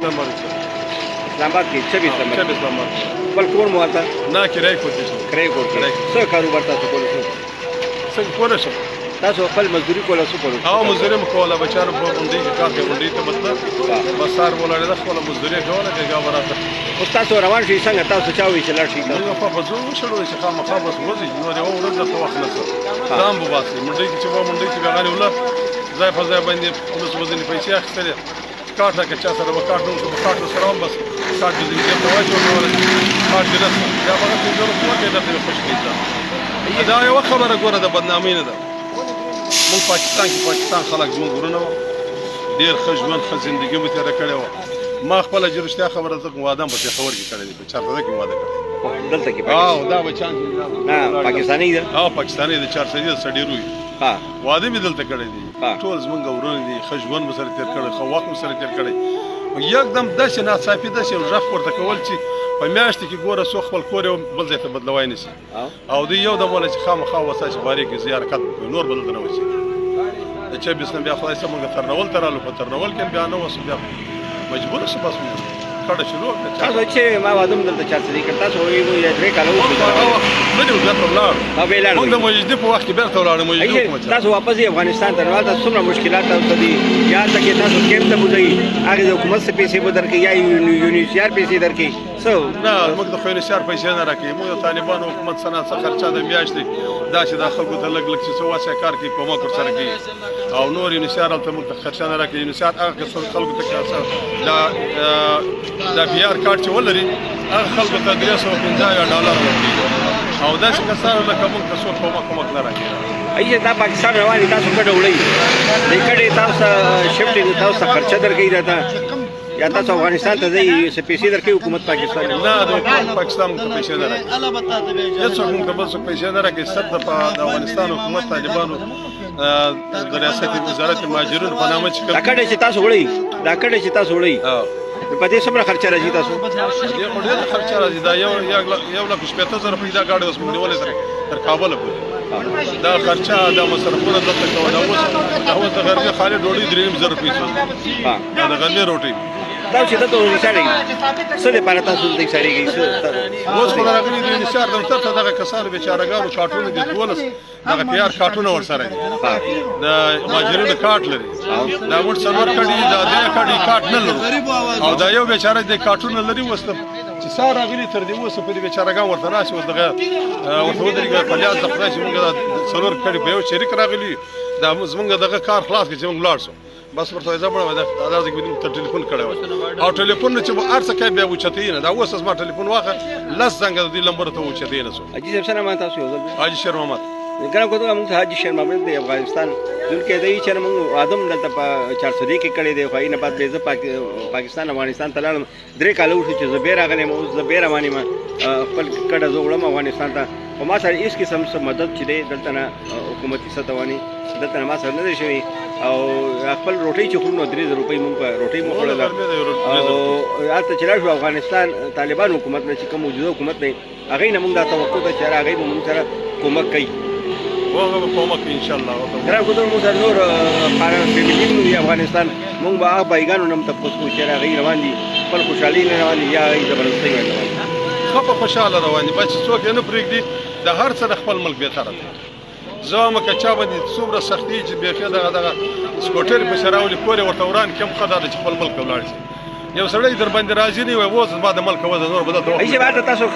نمبر اسلام آباد کې 26 نمبر 26 نمبر بل کور مو هلته نه کرای کوټې شو کرای کور کې څه کاروبار تاسو کولو څنګه کولای شم تاسو خپل مزدوري کوله څه کولو او مزدوري مو کوله بچاره په غونډې کې کار کوي غونډې ته مطلب بس سار ولاړ د خپل مزدوري کوله کې غواړه اوس تاسو روان شئ څنګه تاسو چا وی چې لاړ شئ نو په بزو شروع شي خامخا بس وځي نو یو ورځ ته وخت نه سره ځان به باسي منډې کې چې و منډې کې غاړي ولا ځای په ځای باندې اوس وځني پیسې اخستلې کارت راکړه چا سره وکړ نو په کارت سره هم بس کارت دې دې ته واچو نو کارت دې رسم یا هغه څه جوړ کړو کې دا خوش کیږي دا یو خبره ګوره د بدنامۍ نه ده مونږ پاکستان کې پاکستان خلک زموږ ورونه وو ډېر ښه ژوند ښه زندګي مو تېره کړې وه ما خپله چې رښتیا خبره زه واده هم په پېښور کې کړی دی په چارسده کې مې واده کړی دلته کې دا بچیان نه پاکستاني ده پاکستاني د چارسدې د سړي روي واده مې دلته کړی دی ټول زموږ ورونه دي ښه ژوند مو سره تېر کړی ښه وخت مو سره تېر کړی یکدم داسې ناڅاپي داسې یو غږ پورته کول چې په میاشتې کې ګوره څوک خپل کور یې بل ځای ته بدلوی نه شي او دوی یو دم وله چې خامخا وسه چې بارې کې زیارت وکړي نور به دلته نه وشي د 26 نه بیا خدای صاحب موږ ترنول ته رالو په ترنول کې بیا نه وسو بیا مجبور شو بس کډه شروع تاسو چې ما واده هم دلته چارسدې کړ تاسو وایي یا 3 کاله وشو نه دی بېرته ولاړ موږ د مجدي په وخت کې بېرته ولاړو مجدي حکومت تاسو واپس افغانستان ته راځئ تاسو څومره مشکلات تاسو دي یا ته کې تاسو کېم ته بوځئ هغه د حکومت څخه پیسې به درکړي یا یونیسیار پیسې درکړي څه نه موږ د یونیسیار پیسې نه راکړي موږ د طالبانو حکومت څخه څه خرچه د میاشتې دا چې د خلکو ته لږ لږ چې څه واسه کار کوي کومک ورسره کوي او نور یونیسیار هلته موږ ته خرچه نه راکړي یونیسیار هغه خلکو ته دا بي آر کارت چې ولري هغه خلکو ته $350 ورکوي او داسې کسانو لکه موږ ته څوک کومک نه راکوي ایسه دا پاکستان روان دي تاسو کډه وړئ د کډې تاسو شفټینګ تاسو خرچه درکوي راته یا تاسو افغانستان ته ځئ څه پیسې درکوي حکومت پاکستان نه د پاکستان موږ ته پیسې نه راکوي هېڅوک موږ ته بل څوک پیسې نه راکوي صرف د افغانستان حکومت طالبانو د ریاست وزارت مهاجرینو په نامه چې دا کډې چې تاسو وړئ دا کډې چې تاسو وړئ په دې څومره خرچه راځي تاسو دې خو ډېره خرچه راځي دا 1,50,000 روپۍ دا ګاډۍ اوس موږ نیولې تر کابله پورې دا خرچه دا مصرفونه دلته کوو دا اوس د غرمې خالي ډوډۍ 3,500 روپۍ شو دا د غرمې روټۍ دا چې دلته ورسېږي څه دپاره تاسو دلته څارېږئ اوس خو راغلي د یونیسیار دفتر ته دغه کسانو بېچارهګانو کارټونه دي 12 دغه پی آر کارټونه ورسره دي د مهاجرینو کارټ لري دا موږ څلور کډي دا درې کډي کارټ نه لرو او دا یو بېچاره د کارټونه لري اوس چې سار راغلي تر دې اوسه پورې بېچارهګان ورته راشي اوس دغه ورته ودرېږه په لیاد د خدای چې موږ څلور کډي په یو شریک راغلي دا زموږ دغه کار خلاص کړي چې موږ ولاړ شو بس ورته زه مړه دا ځکه به ته ټلیفون کړی وای او ټلیفون چې به هر څه کوي بیا اوچتوي نه دا اوس زما ټلیفون واخه لس زنګه د دې لمبر ته اوچتوي نه شو حاجي صاحب څنګه تاسو یو ځل حاجي شیر محمد ګرم کوته موږ حاجي شیر محمد د افغانستان دلته دی چې موږ ادم دلته په 400 کې کړی دی خو یې نه بعد به زه پاکستان افغانستان ته لاړم 3 کاله وشو چې زه بیا راغلم اوس زه بیا روان یم خپل کډه زه وړم افغانستان ته خو ما سره هېڅ قسم څه مدد چې دی دلته نه حکومتي سطح باندې دلته نه ما سره نه دی شوی او خپل روټۍ چې خورو نو 3,000 روپۍ مونږ په روټۍ مو خوړله او هلته چې لاړ شو افغانستان طالبان حکومت نه چې کوم موجوده حکومت دی هغوی نه مونږ دا توقع ده چې هغوی به مونږ سره کومک کوي هغه به کومک کوي انشاءالله ګران کوتل مونږ سره نور فیملي دي افغانستان مونږ به هغه بایګانو نه هم تپوس کوو چې هغوی روان دي خپل خوشحالي نه روان دي یا هغوی زبردستۍ باندې روان دي ښه په خوشحاله روان دي بس چې څوک یې نه پرېږدي د هر څه د خپل ملک بهتره دی زه وایم که چا باندې څومره سختي چې بیخي دغه سکوټرې پسې راولي کور یې ورته وران کړي هم ښه دا ده چې خپل ملک ته ولاړ شي یو سړی در باندې راضي نه وي اوس زما د ملک وضع نور به دلته ایسه هلته تاسو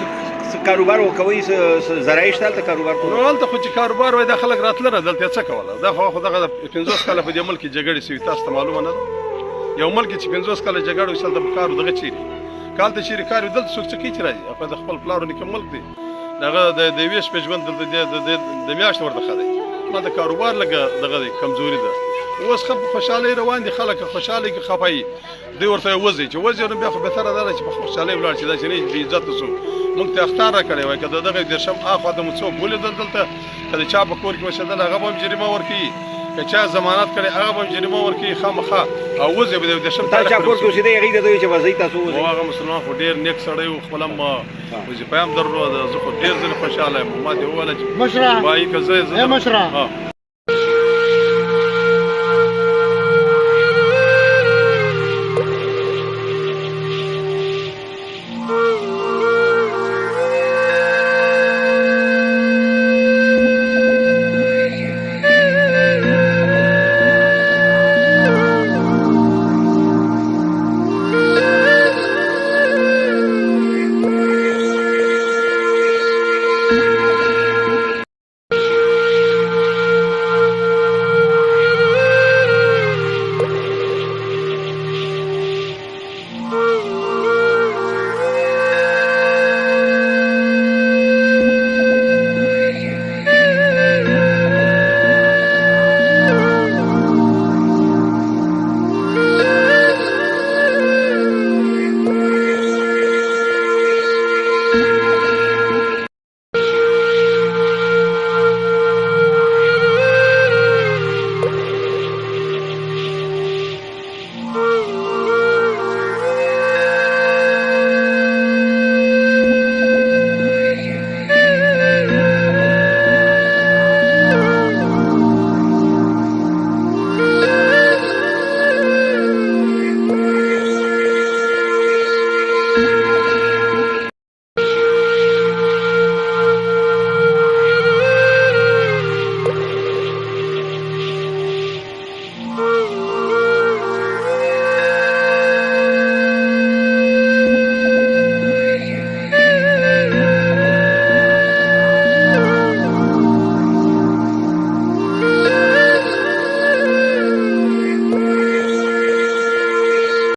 کاروبار وکوئ زرایع شته هلته کاروبار کوئ نو هلته خو چې کاروبار وای دا خلک راتله نه دلته څه کوله دا خو دغه 50 کاله په دې ملک کې جګړې شوي تاسو ته معلومه نه ده یو ملک چې 50 کاله جګړه وشي هلته به کار دغه چیرې کال ته چیرې کار وي دلته څوک څه کوي چې راځي هغه د خپل پلار نیکه ملک دی دغه د یوې شپې ژوند دلته د میاشتې ورته ښه دی ما د کاروبار لږه دغه دی کمزوري ده اوس ښه په خوشحالۍ روان دي خلک خوشحالۍ کې خفه دوی ورته وځي چې وځي نو بیا خو بهتره دا ده چې په خوشحالۍ ولاړ شي دا چې نه بې عزته شو موږ ته اخطار راکړی وای که د دغه 10 اخوا ته مو څوک ولیدل دلته که د چا په کور کې اوسېدل هغه به هم جریمه ورکوي که چا ضمانت کړی هغه به هم جریمه ورکوي خامخا او وځي به د 10 تا چا کور کې اوسېدی هغوی ته دوی چې به ځئ تاسو وځئ هغه مسلمان خو ډېر نیک سړی و خپله هم وظیفه هم درلوده زه خو ډېر ځلې خوشحاله یم ما دې وویله چې مشره وایي که زه